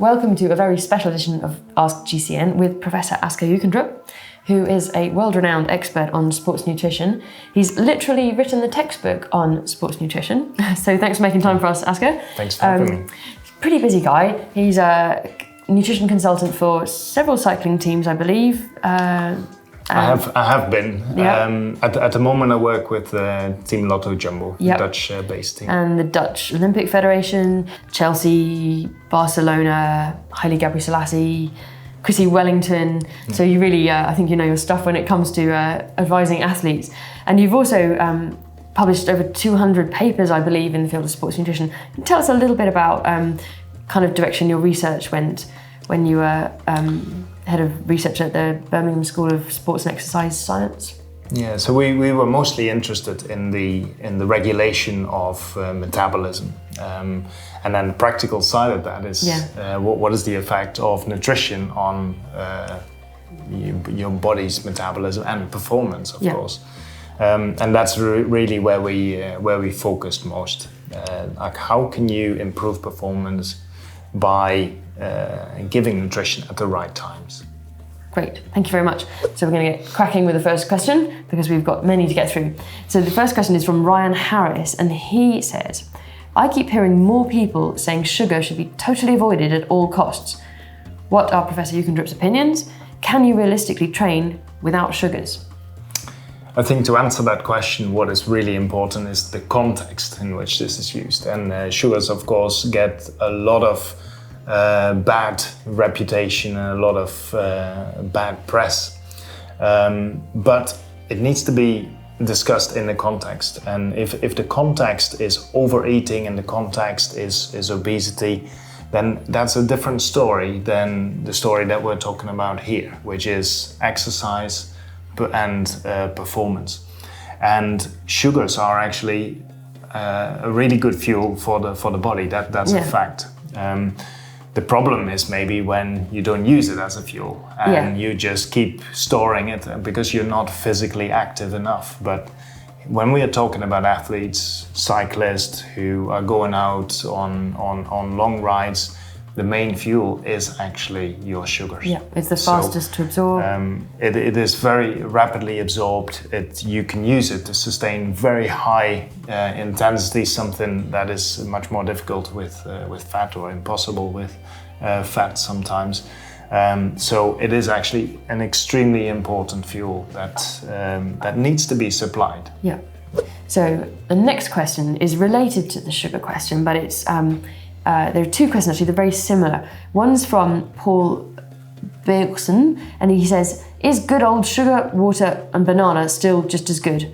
welcome to a very special edition of Ask GCN with Professor Asker Jeukendrup, who is a world-renowned expert on sports nutrition. He's literally written the textbook on sports nutrition. So thanks for making time for us, Asker. Thanks for having me. Pretty busy guy. He's a nutrition consultant for several cycling teams, I believe. I have been. Yeah. At the moment, I work with Team Lotto Jumbo, Yep. Dutch-based team. And the Dutch Olympic Federation, Chelsea, Barcelona, Haile Gebrselassie, Chrissy Wellington. So you really, I think you know your stuff when it comes to advising athletes. And you've also published over 200 papers, I believe, in the field of sports nutrition. Can you tell us a little bit about kind of direction your research went when you were head of research at the Birmingham School of Sports and Exercise Science? Yeah, so we were mostly interested in the regulation of metabolism, and then the practical side of that is what is the effect of nutrition on your body's metabolism and performance, of course, and that's really where we focused most. Like, how can you improve performance by giving nutrition at the right times? Great, thank you very much. So we're going to get cracking with the first question because we've got many to get through. So the first question is from Ryan Harris, and he says, I keep hearing more people saying sugar should be totally avoided at all costs. What are Professor Jeukendrup's opinions? Can you realistically train without sugars? I think to answer that question, what is really important is the context in which this is used. And sugars, of course, get a lot of bad reputation and a lot of bad press. But it needs to be discussed in the context. And if the context is overeating and the context is obesity, then that's a different story than the story that we're talking about here, which is exercise and performance. And sugars are actually a really good fuel for the body. That's a fact. The problem is maybe when you don't use it as a fuel and you just keep storing it because you're not physically active enough. But when we are talking about athletes, cyclists who are going out on long rides, the main fuel is actually your sugars. Yeah, it's the fastest to absorb. It is very rapidly absorbed. You can use it to sustain very high intensity, something that is much more difficult with fat, or impossible with fat sometimes. So it is actually an extremely important fuel that needs to be supplied. Yeah. So the next question is related to the sugar question, but it's there are two questions actually, they're very similar. One's from Paul Bergson, and he says, is good old sugar, water and banana still just as good?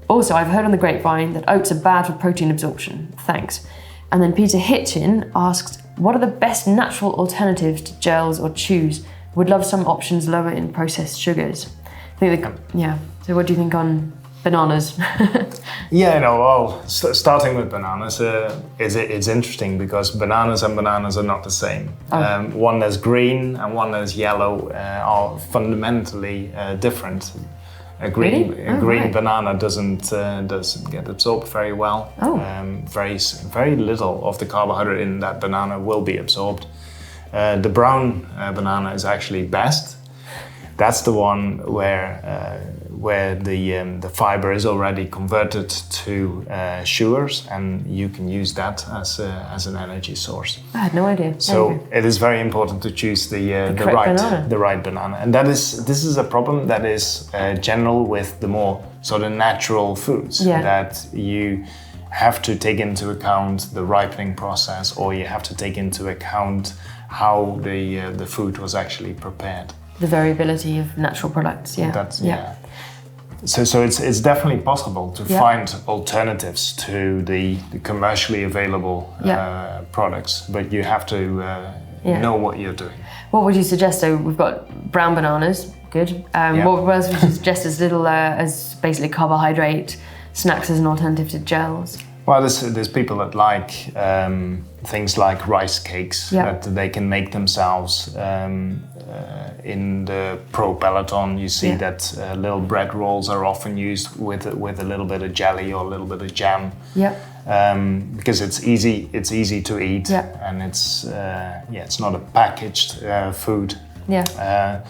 Also, I've heard on the grapevine that oats are bad for protein absorption. Thanks. And then Peter Hitchin asked, what are the best natural alternatives to gels or chews? Would love some options lower in processed sugars. So what do you think on bananas? Starting with bananas, it's interesting because bananas and bananas are not the same. One that's green and one that's yellow are fundamentally different. A green banana doesn't get absorbed very well. Very little of the carbohydrate in that banana will be absorbed. The brown banana is actually best. That's the one where the fiber is already converted to sugars, and you can use that as an energy source. I had no idea. So it is very important to choose the right banana, and this is a problem that is general with the more sort of natural foods, that you have to take into account the ripening process, or you have to take into account how the food was actually prepared. The variability of natural products, So it's definitely possible to find alternatives to the commercially available products, but you have to know what you're doing. What would you suggest? So we've got brown bananas, good. What else would you suggest as little as basically carbohydrate snacks as an alternative to gels? Well, there's people that like things like rice cakes that they can make themselves. in the pro peloton, you see Yeah. that little bread rolls are often used with a little bit of jelly or a little bit of jam. Yeah. Because it's easy to eat, Yeah. and it's not a packaged food. Yeah.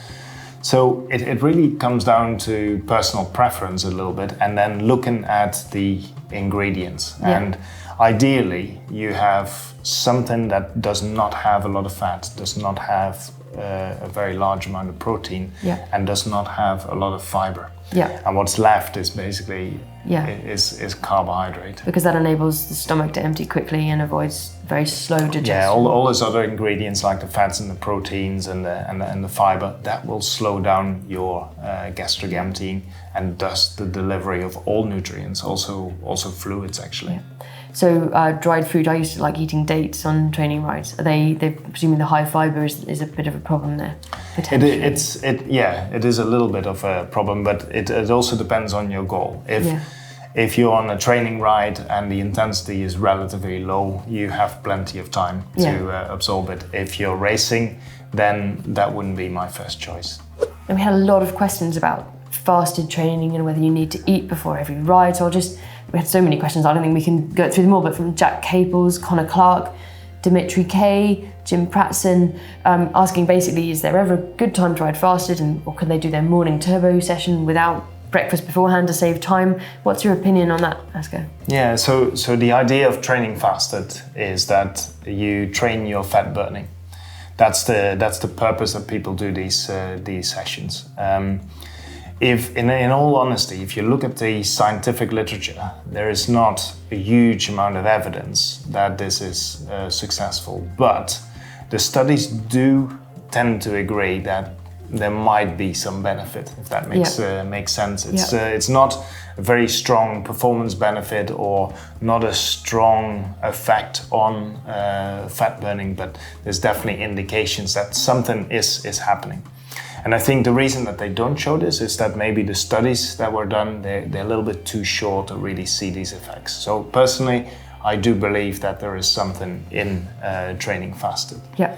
So it really comes down to personal preference a little bit, and then looking at the ingredients. Yeah. And ideally, you have something that does not have a lot of fat, does not have a very large amount of protein, Yeah. and does not have a lot of fiber. Yeah. And what's left is basically Yeah. is carbohydrate. Because that enables the stomach to empty quickly and avoids very slow digestion. Yeah, all those other ingredients like the fats and the proteins and the fiber, that will slow down your gastric emptying and thus the delivery of all nutrients, also fluids actually. Yeah. So dried food, I used to like eating dates on training rides. They're presuming the high fiber is a bit of a problem there, potentially. It is a little bit of a problem, but it also depends on your goal. If you're on a training ride and the intensity is relatively low, you have plenty of time to absorb it. If you're racing, then that wouldn't be my first choice. And we had a lot of questions about fasted training and whether you need to eat before every ride. So we had so many questions, I don't think we can go through them all, but from Jack Caples, Connor Clark, Dimitri K, Jim Pratson, asking basically, is there ever a good time to ride fasted, or can they do their morning turbo session without breakfast beforehand to save time? What's your opinion on that, Asker? Yeah, so the idea of training fasted is that you train your fat burning. That's the purpose that people do these sessions. If in all honesty, if you look at the scientific literature, there is not a huge amount of evidence that this is successful, but the studies do tend to agree that there might be some benefit, if that makes sense. It's not a very strong performance benefit or not a strong effect on fat burning, but there's definitely indications that something is happening. And I think the reason that they don't show this is that maybe the studies that were done, they're a little bit too short to really see these effects. So personally, I do believe that there is something in training fasted. Yeah.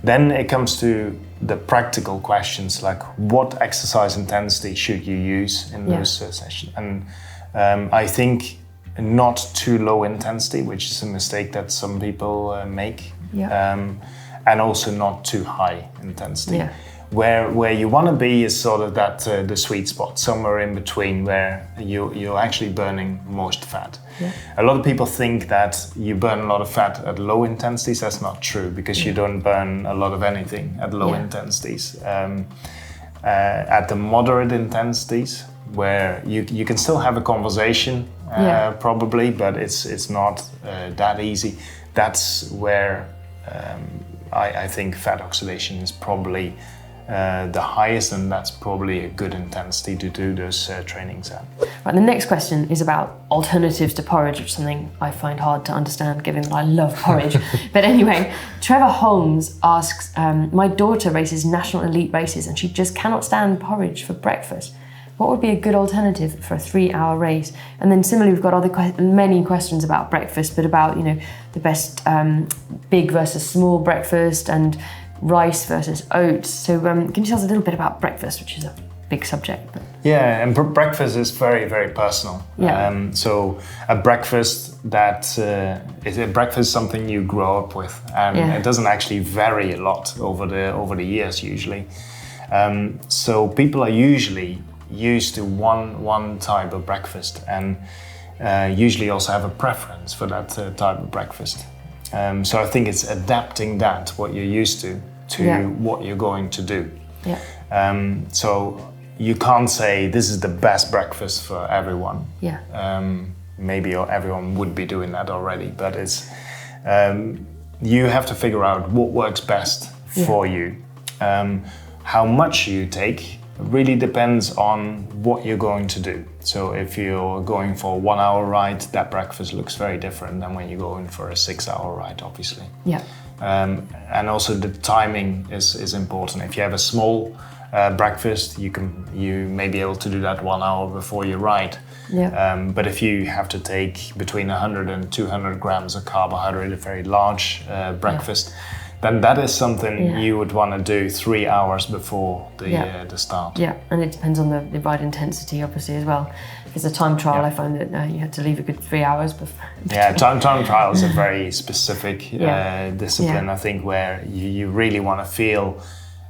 Then it comes to the practical questions, like what exercise intensity should you use in those sessions? And I think not too low intensity, which is a mistake that some people make, and also not too high intensity. Yeah. Where you want to be is sort of that the sweet spot, somewhere in between where you're actually burning most fat. Yeah. A lot of people think that you burn a lot of fat at low intensities. That's not true, because you don't burn a lot of anything at low intensities. At the moderate intensities, where you can still have a conversation, probably, but it's not that easy. That's where I think fat oxidation is probably the highest, and that's probably a good intensity to do those trainings at. Right, the next question is about alternatives to porridge, which is something I find hard to understand given that I love porridge. But anyway, Trevor Holmes asks, my daughter races national elite races and she just cannot stand porridge for breakfast. What would be a good alternative for a 3-hour race? And then similarly, we've got many questions about breakfast, but about the best big versus small breakfast and rice versus oats. So can you tell us a little bit about breakfast, which is a big subject? But... Yeah, and breakfast is very, very personal. Yeah. So a breakfast is something you grow up with, and it doesn't actually vary a lot over the years usually. So people are usually used to one type of breakfast, and usually also have a preference for that type of breakfast. So I think it's adapting what you're used to what you're going to do. Yeah. So you can't say this is the best breakfast for everyone. Yeah. Maybe everyone would be doing that already, but it's you have to figure out what works best for you. How much you take really depends on what you're going to do. So if you're going for a 1-hour ride, that breakfast looks very different than when you're going for a 6-hour ride, obviously. Yeah. And also the timing is important. If you have a small breakfast, you may be able to do that 1 hour before you ride. Yeah. But if you have to take between 100 and 200 grams of carbohydrate, a very large breakfast, then that is something you would want to do 3 hours before the start. Yeah, and it depends on the ride intensity, obviously, as well. If it's a time trial, I find that you have to leave a good 3 hours before. Yeah, time trial is a very specific discipline, I think, where you really want to feel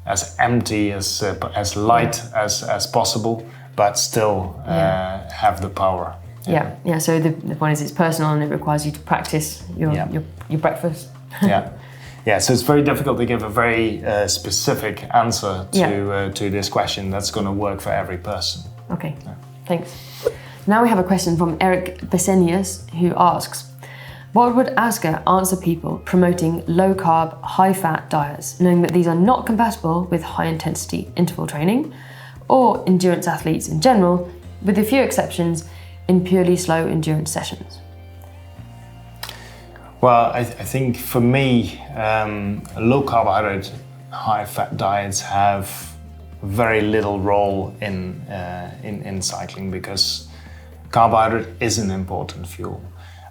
as empty, as light as possible, but still have the power. Yeah. So the point is, it's personal and it requires you to practice your breakfast. Yeah. So it's very difficult to give a very specific answer to this question that's going to work for every person. Okay. Thanks. Now we have a question from Eric Besenius, who asks, what would Asker answer people promoting low-carb, high-fat diets, knowing that these are not compatible with high-intensity interval training or endurance athletes in general, with a few exceptions in purely slow endurance sessions? Well, I think for me, low-carbohydrate, high-fat diets have very little role in cycling, because carbohydrate is an important fuel.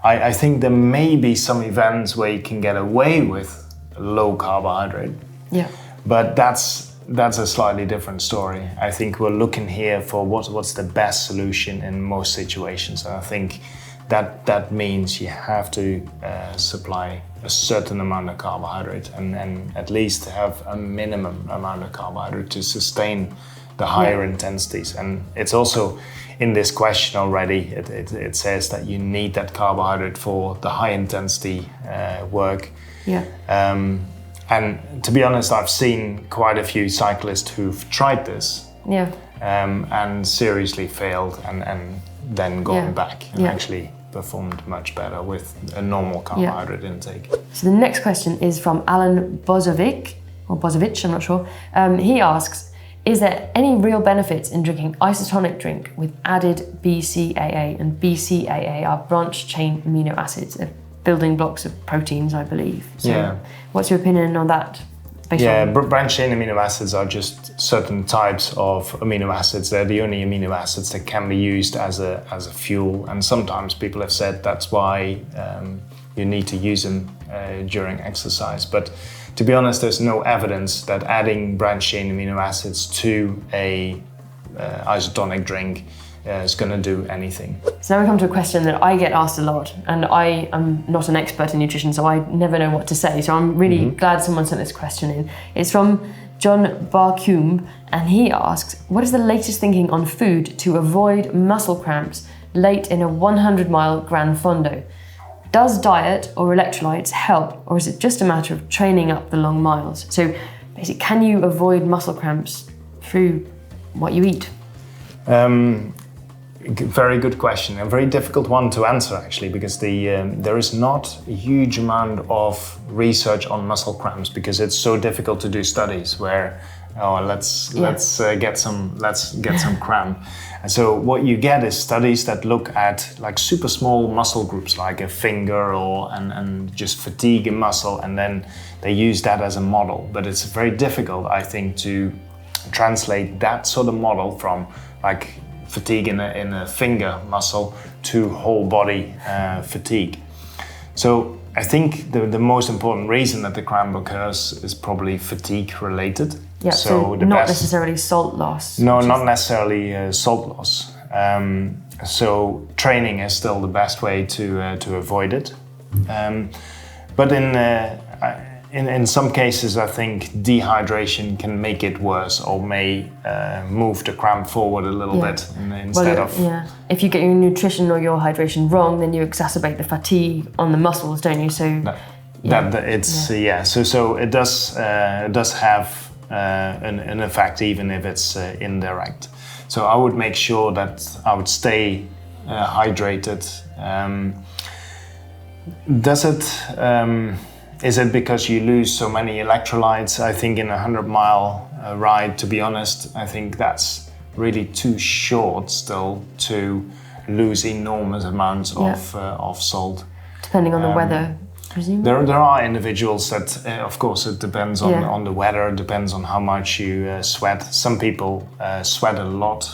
I think there may be some events where you can get away with low carbohydrate, but that's a slightly different story. I think we're looking here for what's the best solution in most situations, and I think that means you have to supply a certain amount of carbohydrate and at least have a minimum amount of carbohydrate to sustain the higher intensities. And it's also in this question already, it says that you need that carbohydrate for the high intensity work. And to be honest, I've seen quite a few cyclists who've tried this and seriously failed and then gone back and actually performed much better with a normal carbohydrate intake. So the next question is from Alan Bozovic, I'm not sure. He asks, is there any real benefits in drinking isotonic drink with added BCAA? And BCAA are branched chain amino acids, building blocks of proteins, I believe. So what's your opinion on that? Branched chain amino acids are just certain types of amino acids. They're the only amino acids that can be used as a fuel, and sometimes people have said that's why you need to use them during exercise. But to be honest, there's no evidence that adding branched chain amino acids to a isotonic drink is going to do anything. So now we come to a question that I get asked a lot, and I am not an expert in nutrition, so I never know what to say. So I'm really glad someone sent this question in. It's from John Barcombe, and he asks, what is the latest thinking on food to avoid muscle cramps late in a 100-mile Gran Fondo? Does diet or electrolytes help, or is it just a matter of training up the long miles? So basically, can you avoid muscle cramps through what you eat? Very good question, a very difficult one to answer actually, because there is not a huge amount of research on muscle cramps, because it's so difficult to do studies where let's get some cramp. And so what you get is studies that look at like super small muscle groups, like a finger and just fatigue a muscle, and then they use that as a model. But it's very difficult, I think, to translate that sort of model from like fatigue in a finger muscle to whole body fatigue. So I think the most important reason that the cramp occurs is probably fatigue related. Yeah, so not necessarily salt loss. No, not necessarily salt loss. So training is still the best way to avoid it. But in some cases, I think dehydration can make it worse, or may move the cramp forward a little bit instead of... Yeah, if you get your nutrition or your hydration wrong, then you exacerbate the fatigue on the muscles, don't you? So So it does have an effect, even if it's indirect. So I would make sure that I would stay hydrated. Is it because you lose so many electrolytes? I think in a 100-mile ride, to be honest, I think that's really too short still to lose enormous amounts of salt. Depending on the weather, presumably? There are individuals that, of course, it depends on the weather, it depends on how much you sweat. Some people sweat a lot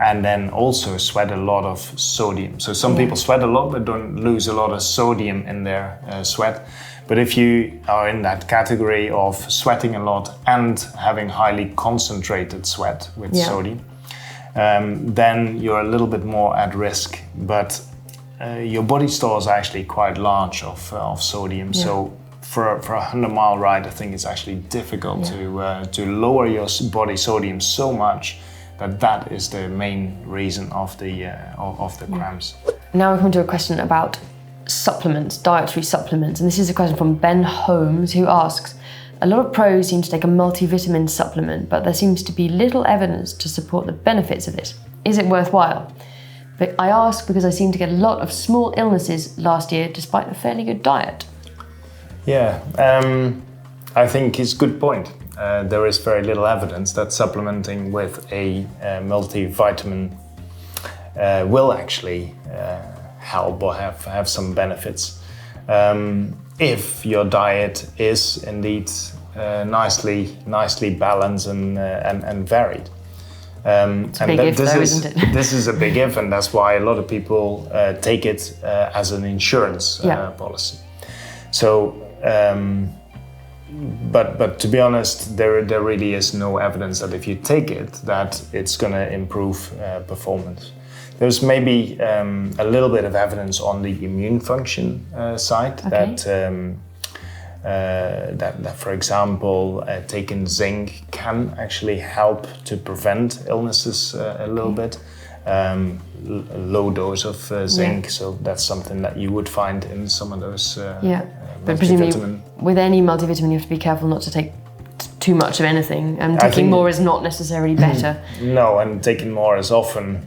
and then also sweat a lot of sodium. So some people sweat a lot but don't lose a lot of sodium in their sweat. But if you are in that category of sweating a lot and having highly concentrated sweat with sodium, then you're a little bit more at risk. But your body stores are actually quite large of sodium. Yeah. So for a 100-mile ride, I think it's actually difficult to lower your body sodium so much that is the main reason of the cramps. Now we come to a question about supplements, dietary supplements, and this is a question from Ben Holmes, who asks, a lot of pros seem to take a multivitamin supplement, but there seems to be little evidence to support the benefits of it. Is it worthwhile? But I ask because I seem to get a lot of small illnesses last year despite a fairly good diet. Yeah, I think it's a good point. There is very little evidence that supplementing with a multivitamin will actually help or have some benefits. If your diet is indeed nicely balanced and varied. It's a big if though, isn't it? This is a big if, and that's why a lot of people take it as an insurance policy. So, but to be honest, there really is no evidence that if you take it, that it's going to improve performance. There's maybe a little bit of evidence on the immune function side that, for example, taking zinc can actually help to prevent illnesses a little bit. Low dose of zinc, so that's something that you would find in some of those but presumably with any multivitamin you have to be careful not to take too much of anything, and taking more is not necessarily better. No, and taking more is often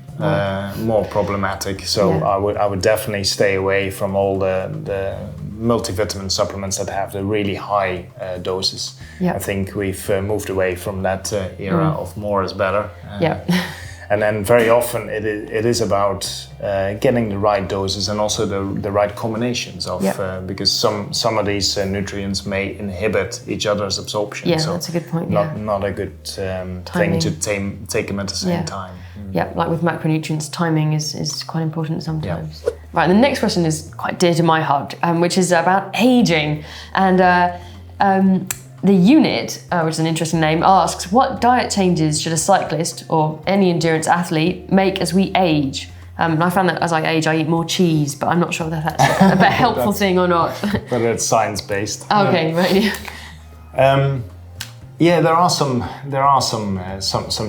more problematic. So I would definitely stay away from all the multivitamin supplements that have the really high doses. I think we've moved away from that era of more is better. And then very often it is about getting the right doses and also the right combinations of because some of these nutrients may inhibit each other's absorption. So that's a good point. Not a good thing to take them at the same time. Yeah, like with macronutrients, timing is quite important sometimes. Right, the next question is quite dear to my heart, which is about aging. And the unit, which is an interesting name, asks, what diet changes should a cyclist or any endurance athlete make as we age? And I found that as I age, I eat more cheese, but I'm not sure that that's a helpful thing or not. But it's science-based. Okay, right. There are some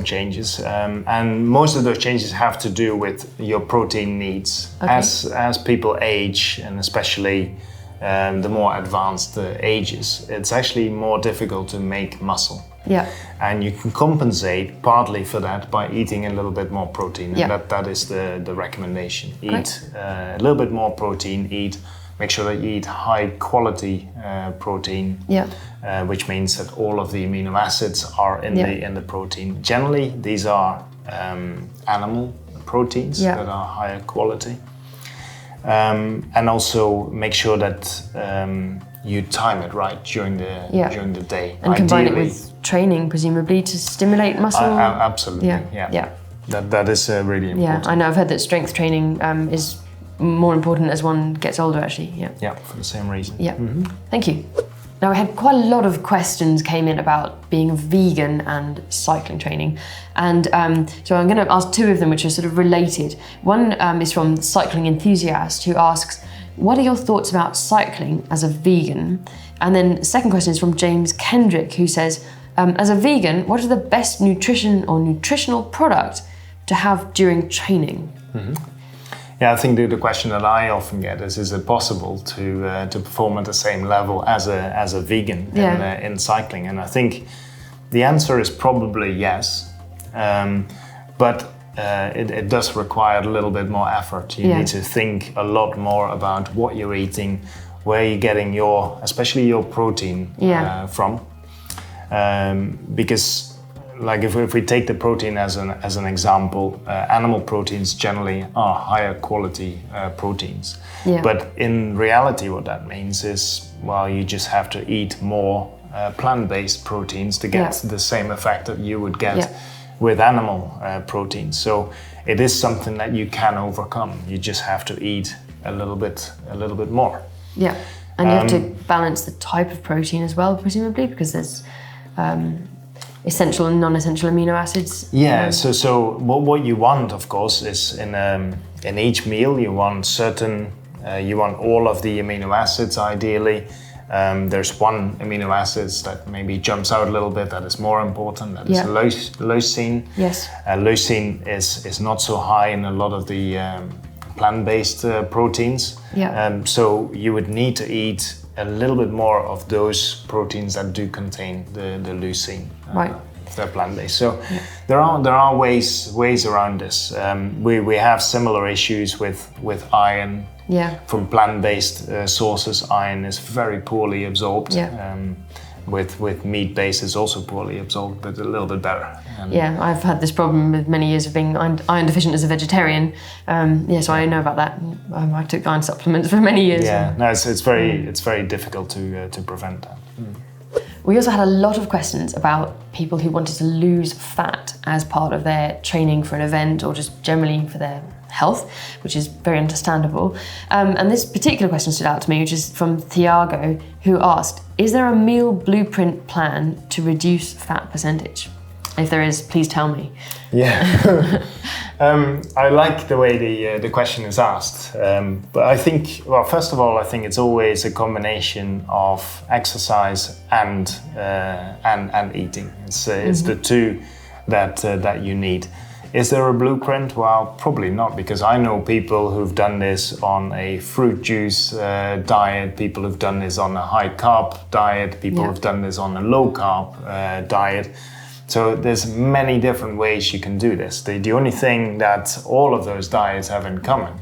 changes, and most of those changes have to do with your protein needs. As people age, and especially the more advanced ages, it's actually more difficult to make muscle. And you can compensate partly for that by eating a little bit more protein, and that is the recommendation. Eat a little bit more protein. Make sure that you eat high quality protein, which means that all of the amino acids are in the protein. Generally, these are animal proteins that are higher quality. And also make sure that you time it right during the day. And combine it with training, presumably, to stimulate muscle. Absolutely. That is really important. I know. I've heard that strength training is more important as one gets older, actually. For the same reason. Thank you. Now, we had quite a lot of questions came in about being a vegan and cycling training. And so I'm going to ask two of them, which are sort of related. One is from the Cycling Enthusiast, who asks, what are your thoughts about cycling as a vegan? And then the second question is from James Kendrick, who says, as a vegan, what is the best nutrition or nutritional product to have during training? I think the question that I often get is it possible to perform at the same level as a vegan in cycling? And I think the answer is probably yes, but it does require a little bit more effort. You need to think a lot more about what you're eating, where you're getting especially your protein from, because. Like if we take the protein as an example, animal proteins generally are higher quality proteins. But in reality, what that means is, you just have to eat more plant-based proteins to get the same effect that you would get with animal proteins. So it is something that you can overcome. You just have to eat a little bit more. And you have to balance the type of protein as well, presumably, because there's essential and non-essential amino acids. Yeah. So what you want, of course, is in each meal you want you want all of the amino acids ideally. There's one amino acids that maybe jumps out a little bit that is more important. That is leucine. Yes. Leucine is not so high in a lot of the plant-based proteins. Yeah. So you would need to eat a little bit more of those proteins that do contain the leucine. Right. If they're plant-based. So there are ways around this. We have similar issues with iron. Yeah. From plant-based sources, iron is very poorly absorbed. Yeah. With meat-based, it's also poorly absorbed, but a little bit better. Yeah, I've had this problem with many years of being iron deficient as a vegetarian. So I know about that. I took iron supplements for many years. Yeah, no, it's very difficult to prevent that. We also had a lot of questions about people who wanted to lose fat as part of their training for an event or just generally for their health, which is very understandable. And this particular question stood out to me, which is from Thiago, who asked, is there a meal blueprint plan to reduce fat percentage? If there is, please tell me. Yeah. I like the way the question is asked, but I think, well, first of all, I think it's always a combination of exercise and eating. It's the two that you need. Is there a blueprint? Well, probably not, because I know people who've done this on a fruit juice diet, people who've done this on a high carb diet, people who've done this on a low carb diet. So there's many different ways you can do this. The only thing that all of those diets have in common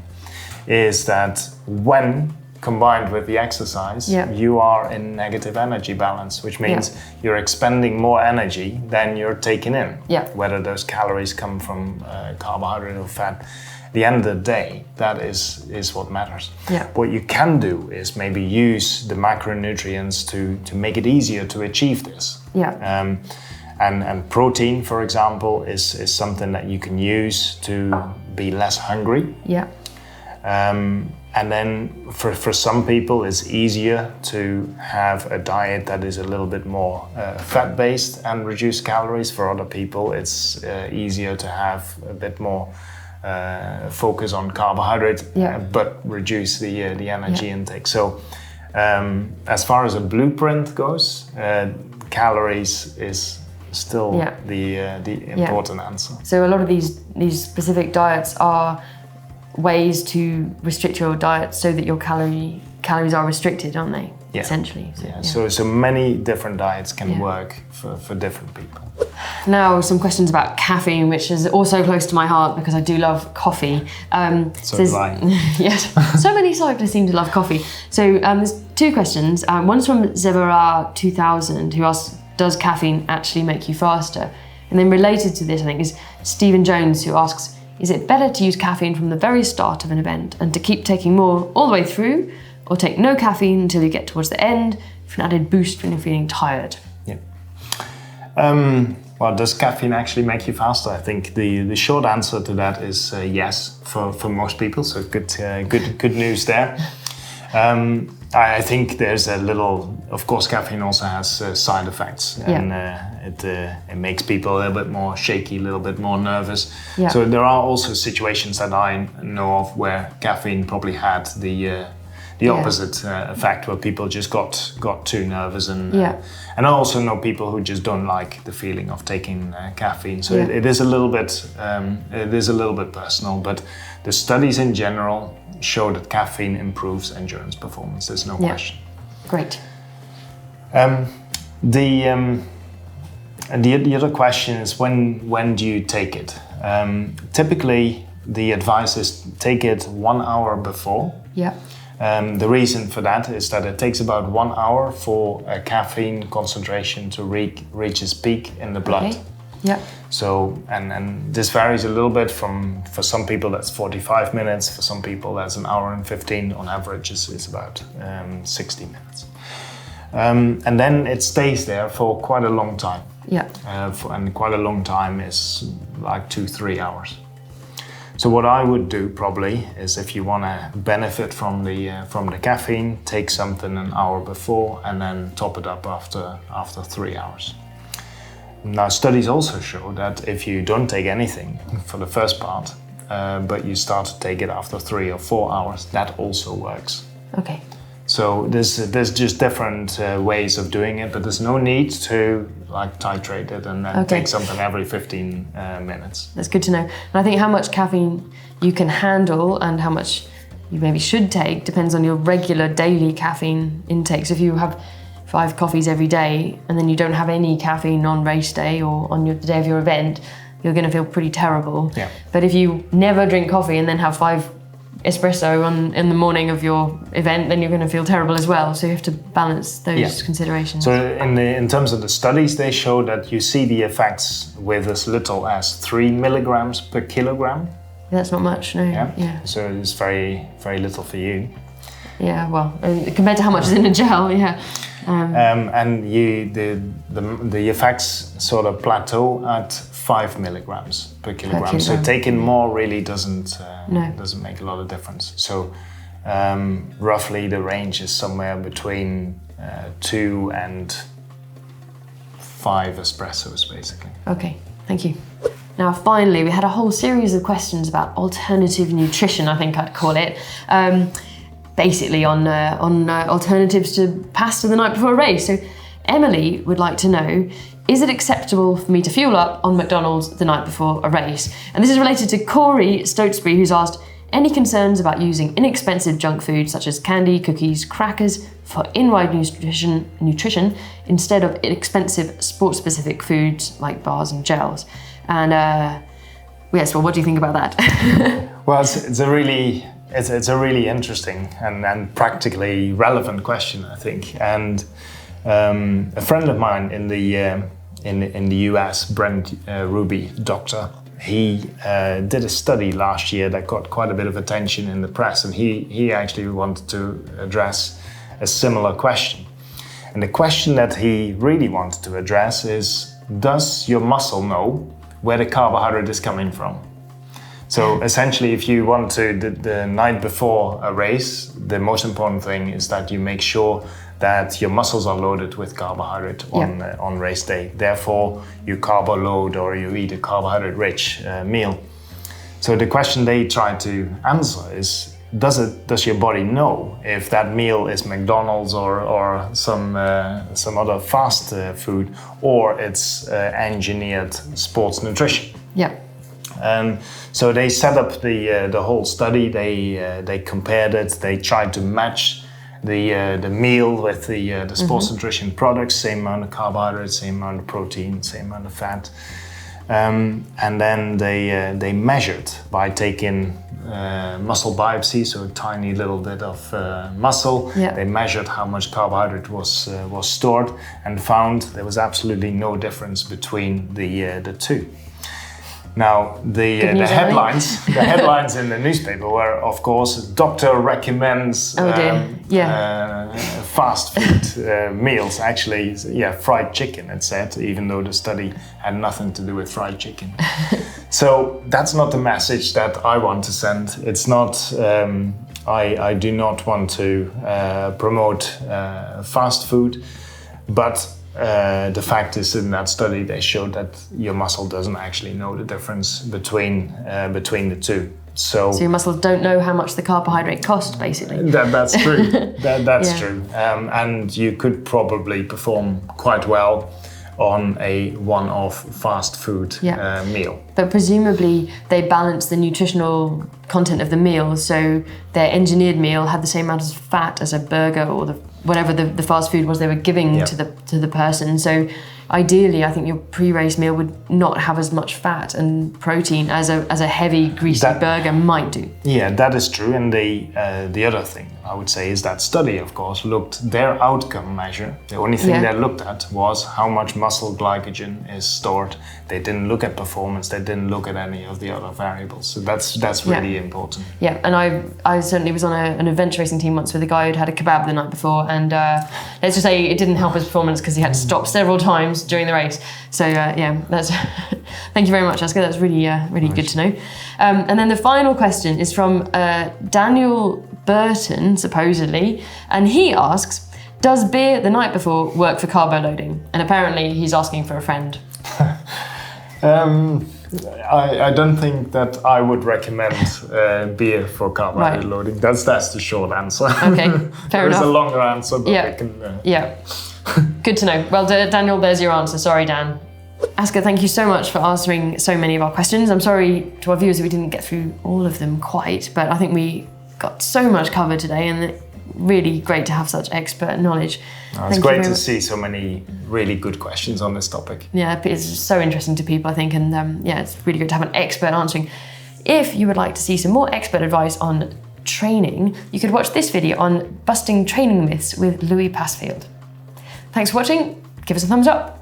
is that when combined with the exercise, you are in negative energy balance, which means you're expending more energy than you're taking in. Whether those calories come from carbohydrate or fat, at the end of the day, that is what matters. What you can do is maybe use the macronutrients to make it easier to achieve this. And protein, for example, is something that you can use to be less hungry. And then for some people, it's easier to have a diet that is a little bit more fat-based and reduce calories. For other people, it's easier to have a bit more focus on carbohydrate, but reduce the energy intake. So as far as a blueprint goes, calories is still the important answer. So a lot of these specific diets are ways to restrict your diet so that your calories are restricted, aren't they? Essentially. So many different diets can work for different people. Now some questions about caffeine, which is also close to my heart because I do love coffee. So do I. Yes, so many cyclists seem to love coffee. So there's two questions. One's from Zevara 2000, who asks, does caffeine actually make you faster? And then related to this, I think, is Stephen Jones, who asks, is it better to use caffeine from the very start of an event and to keep taking more all the way through, or take no caffeine until you get towards the end for an added boost when you're feeling tired? Well, does caffeine actually make you faster? I think the short answer to that is yes, for most people. So good news there. I think there's a little. Of course, caffeine also has side effects, and it makes people a little bit more shaky, a little bit more nervous. So there are also situations that I know of where caffeine probably had the opposite effect, where people just got too nervous, and I also know people who just don't like the feeling of taking caffeine. So it is a little bit personal, but the studies in general show that caffeine improves endurance performance. There's no question. Great. The other question is when do you take it? Typically, the advice is take it 1 hour before. The reason for that is that it takes about 1 hour for a caffeine concentration to reach its peak in the blood. So, and this varies a little bit for some people that's 45 minutes, for some people that's an hour and 15, on average is about 60 minutes. And then it stays there for quite a long time. And quite a long time is like 2-3 hours. So what I would do probably is, if you want to benefit from the caffeine, take something an hour before and then top it up after 3 hours. Now, studies also show that if you don't take anything for the first part, but you start to take it after 3 or 4 hours, that also works. Okay. So there's just different ways of doing it, but there's no need to titrate it and then take something every 15 minutes. That's good to know. And I think how much caffeine you can handle and how much you maybe should take depends on your regular daily caffeine intake. So if you have 5 coffees every day and then you don't have any caffeine on race day or on the day of your event, you're going to feel pretty terrible. Yeah. But if you never drink coffee and then have 5 espresso in the morning of your event, then you're going to feel terrible as well. So you have to balance those considerations. So in terms of the studies, they show that you see the effects with as little as 3 milligrams per kilogram. That's not much, no. Yeah. So it's very, very little for you. Yeah, well, compared to how much is in a gel, yeah. And the effects sort of plateau at 5 milligrams per kilogram. So taking more really doesn't make a lot of difference. So roughly the range is somewhere between 2 and 5 espressos, basically. Okay, thank you. Now, finally, we had a whole series of questions about alternative nutrition, I think I'd call it. Basically on alternatives to pasta the night before a race. So Emily would like to know, is it acceptable for me to fuel up on Mcdonald's the night before a race? And this is related to Corey Stotesbury, who's asked, any concerns about using inexpensive junk food such as candy, cookies, crackers for in-ride nutrition instead of inexpensive sport-specific foods like bars and gels? And yes, well, what do you think about that? Well, it's a really interesting and practically relevant question, I think. And a friend of mine in the US, Brent Ruby, doctor, he did a study last year that got quite a bit of attention in the press, and he actually wanted to address a similar question. And the question that he really wanted to address is, does your muscle know where the carbohydrate is coming from? So essentially, if you want to, the night before a race, the most important thing is that you make sure that your muscles are loaded with carbohydrate on race day. Therefore, you carbo load or you eat a carbohydrate-rich meal. So the question they try to answer is, does your body know if that meal is McDonald's or some other fast food, or it's engineered sports nutrition? Yeah. So they set up the whole study. They compared it. They tried to match the meal with the sports nutrition products. Same amount of carbohydrates, same amount of protein, same amount of fat. And then they measured by taking muscle biopsy, so a tiny little bit of muscle. Yeah. They measured how much carbohydrate was stored and found there was absolutely no difference between the two. Now, the headlines in the newspaper were, of course, doctor recommends fast food meals. Actually, fried chicken, it said, even though the study had nothing to do with fried chicken. So that's not the message that I want to send. It's not, I do not want to promote fast food, but the fact is, in that study, they showed that your muscle doesn't actually know the difference between the two. So your muscles don't know how much the carbohydrate cost, basically. That's true. That's true. And you could probably perform quite well on a one-off fast food meal. But presumably they balance the nutritional content of the meal, so their engineered meal had the same amount of fat as a burger or whatever the fast food was they were giving to the person. So ideally, I think your pre-race meal would not have as much fat and protein as a heavy, greasy burger might do. Yeah, that is true. And the other thing I would say is that study, of course, their outcome measure. The only thing they looked at was how much muscle glycogen is stored. They didn't look at performance. They didn't look at any of the other variables. So that's really important. Yeah, and I certainly was on an adventure racing team once with a guy who'd had a kebab the night before, and let's just say it didn't help his performance because he had to stop several times times during the race. So yeah, that's thank you very much, Asker. That's really good to know. And then the final question is from Daniel Burton, supposedly, and he asks, does beer the night before work for carbo loading? And apparently he's asking for a friend. I don't think that I would recommend beer for carbohydrate loading. That's the short answer. Okay, fair enough. There's a longer answer, but we can... Yeah, good to know. Well, Daniel, there's your answer. Sorry, Dan. Asker, thank you so much for answering so many of our questions. I'm sorry to our viewers that we didn't get through all of them quite, but I think we got so much covered today, and really great to have such expert knowledge. It's great to see so many really good questions on this topic. Yeah, it's so interesting to people, I think, and yeah, it's really good to have an expert answering. If you would like to see some more expert advice on training, you could watch this video on busting training myths with Louis Passfield. Thanks for watching. Give us a thumbs up.